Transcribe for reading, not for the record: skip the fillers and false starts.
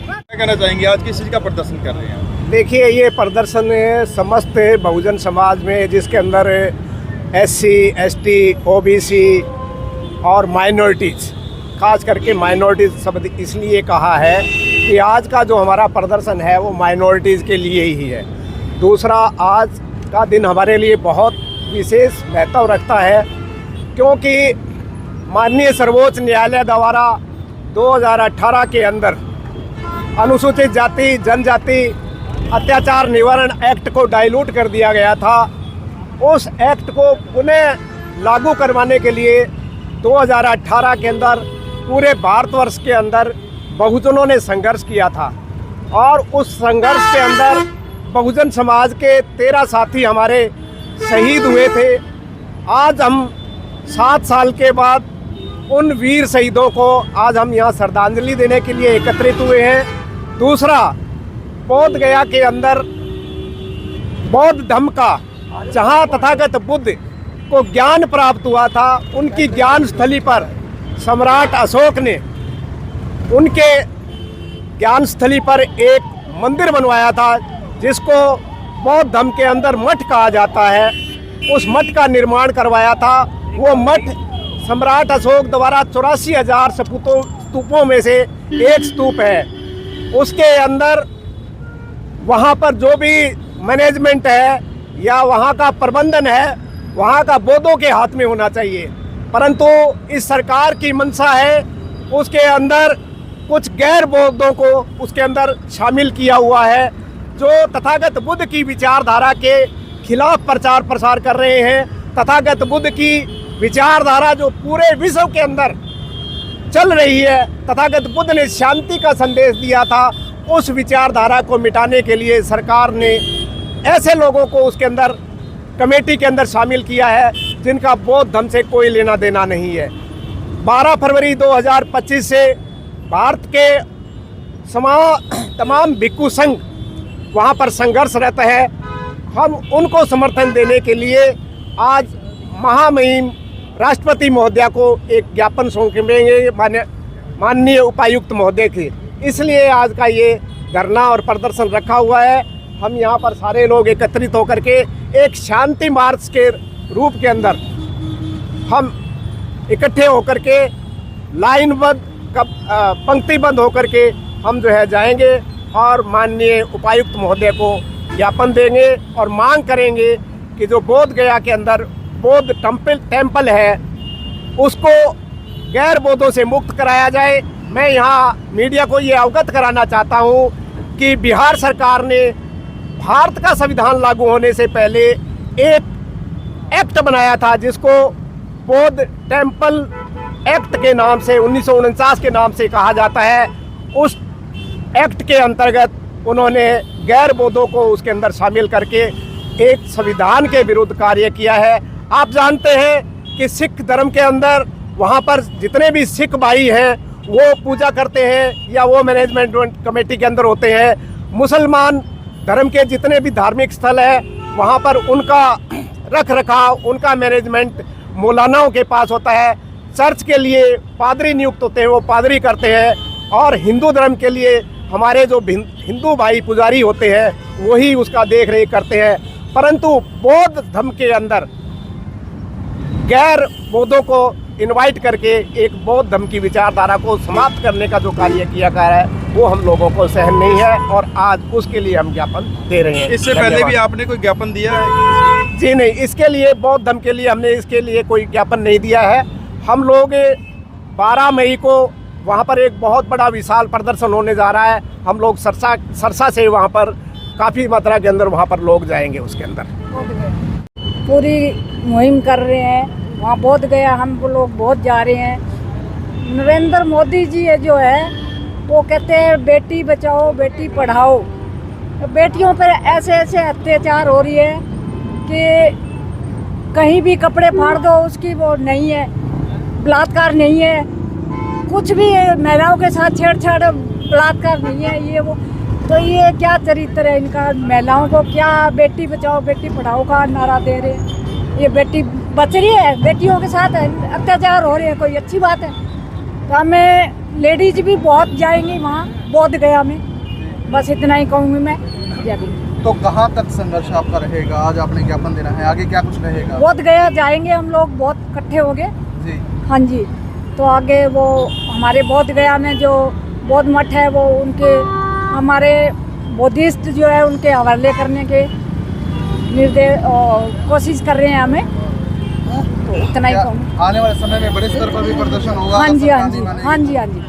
क्या कहना चाहेंगे, आज किस चीज़ का प्रदर्शन कर रहे हैं? देखिए, ये प्रदर्शन समस्त बहुजन समाज में, जिसके अंदर SC, ST, OBC और माइनॉरिटीज़, खास करके माइनॉरिटीज़ शब्द इसलिए कहा है कि आज का जो हमारा प्रदर्शन है वो माइनॉरिटीज़ के लिए ही है। दूसरा, आज का दिन हमारे लिए बहुत विशेष महत्व रखता है क्योंकि माननीय सर्वोच्च न्यायालय द्वारा 2018 के अंदर अनुसूचित जाति जनजाति अत्याचार निवारण एक्ट को डाइल्यूट कर दिया गया था। उस एक्ट को पुनः लागू करवाने के लिए 2018 के अंदर पूरे भारतवर्ष के अंदर बहुजनों ने संघर्ष किया था और उस संघर्ष के अंदर बहुजन समाज के 13 साथी हमारे शहीद हुए थे। आज हम 7 साल के बाद उन वीर शहीदों को आज हम यहाँ श्रद्धांजलि देने के लिए एकत्रित हुए हैं। दूसरा, बोध गया के अंदर बौद्ध धम्म का जहाँ तथागत बुद्ध को ज्ञान प्राप्त हुआ था, उनकी ज्ञान स्थली पर सम्राट अशोक ने उनके ज्ञान स्थली पर एक मंदिर बनवाया था जिसको बौद्ध धम्म के अंदर मठ कहा जाता है। उस मठ का निर्माण करवाया था। वो मठ सम्राट अशोक द्वारा 84,000 स्तूपों में से एक स्तूप है। उसके अंदर वहाँ पर जो भी मैनेजमेंट है या वहाँ का प्रबंधन है, वहाँ का बौद्धों के हाथ में होना चाहिए। परंतु इस सरकार की मंशा है उसके अंदर कुछ गैर बौद्धों को उसके अंदर शामिल किया हुआ है, जो तथागत बुद्ध की विचारधारा के खिलाफ प्रचार प्रसार कर रहे हैं। तथागत बुद्ध की विचारधारा जो पूरे विश्व के अंदर चल रही है, तथागत बुद्ध ने शांति का संदेश दिया था, उस विचारधारा को मिटाने के लिए सरकार ने ऐसे लोगों को उसके अंदर कमेटी के अंदर शामिल किया है जिनका बौद्ध धर्म से कोई लेना देना नहीं है। 12 फरवरी 2025 से भारत के तमाम भिक्षु संघ वहाँ पर संघर्ष रहता है। हम उनको समर्थन देने के लिए आज महामहिम राष्ट्रपति महोदया को एक ज्ञापन सौंपेंगे माननीय उपायुक्त महोदय के। इसलिए आज का ये धरना और प्रदर्शन रखा हुआ है। हम यहाँ पर सारे लोग एकत्रित होकर के एक शांति मार्च के रूप के अंदर हम इकट्ठे होकर के लाइनबद्ध पंक्तिबद्ध होकर के हम जो है जाएंगे और माननीय उपायुक्त महोदय को ज्ञापन देंगे और मांग करेंगे कि जो बोध गया के अंदर बौद्ध टेम्पल है उसको गैर बौद्धों से मुक्त कराया जाए। मैं यहाँ मीडिया को ये अवगत कराना चाहता हूँ कि बिहार सरकार ने भारत का संविधान लागू होने से पहले एक एक्ट बनाया था जिसको बौद्ध टेम्पल एक्ट के नाम से 1949 के नाम से कहा जाता है। उस एक्ट के अंतर्गत उन्होंने गैर बौद्धों को उसके अंदर शामिल करके एक संविधान के विरुद्ध कार्य किया है। आप जानते हैं कि सिख धर्म के अंदर वहाँ पर जितने भी सिख भाई हैं वो पूजा करते हैं या वो मैनेजमेंट कमेटी के अंदर होते हैं। मुसलमान धर्म के जितने भी धार्मिक स्थल है वहाँ पर उनका रख रखाव, उनका मैनेजमेंट मौलानाओं के पास होता है। चर्च के लिए पादरी नियुक्त होते हैं, वो पादरी करते हैं। और हिंदू धर्म के लिए हमारे जो हिंदू भाई पुजारी होते हैं वही उसका देख रेख करते हैं। परंतु बौद्ध धर्म के अंदर गैर बौद्धों को इनवाइट करके एक बौद्ध धर्म की विचारधारा को समाप्त करने का जो कार्य किया गया है वो हम लोगों को सहन नहीं है और आज उसके लिए हम ज्ञापन दे रहे हैं। इससे पहले भी आपने कोई ज्ञापन दिया है? जी नहीं, इसके लिए बौद्ध धर्म के लिए हमने इसके लिए कोई ज्ञापन नहीं दिया है। हम लोग 12 मई को वहाँ पर एक बहुत बड़ा विशाल प्रदर्शन होने जा रहा है। हम लोग सरसा से वहाँ पर काफ़ी मात्रा के अंदर वहाँ पर लोग जाएंगे। उसके अंदर पूरी मुहिम कर रहे हैं। वहाँ बोध गया हम लोग बहुत जा रहे हैं। नरेंद्र मोदी जी जो है वो कहते हैं बेटी बचाओ बेटी पढ़ाओ। बेटियों पर ऐसे ऐसे अत्याचार हो रही है कि कहीं भी कपड़े फाड़ दो उसकी वो नहीं है, बलात्कार नहीं है, कुछ भी महिलाओं के साथ छेड़छाड़ बलात्कार नहीं है। ये वो तो ये क्या चरित्र है इनका? महिलाओं को क्या बेटी बचाओ बेटी पढ़ाओ का नारा दे रहे हैं। ये बेटी बच रही है, बेटियों के साथ अत्याचार हो रहे हैं, कोई अच्छी बात है? तो हमें लेडीज भी बहुत जाएंगी वहाँ बोध गया में। बस इतना ही कहूँगी मैं। जय भीम। तो कहाँ तक संघर्ष आपका रहेगा? आज आपने ज्ञापन देना है, आगे क्या कुछ रहेगा? बोध गया जाएंगे हम लोग, बहुत इकट्ठे हो गए। जी हाँ जी। तो आगे वो हमारे बोध गया में जो बौद्ध मठ है वो उनके हमारे बुद्धिस्ट जो है उनके हवाले करने के निर्देश कोशिश कर रहे हैं हमें। तो इतना ही क्या कहूँगी। आने वाले समय में बड़े स्तर पर भी प्रदर्शन होगा? हाँ जी, हाँ सरकार जी, नहीं मानेगी? हाँ जी, हाँ जी।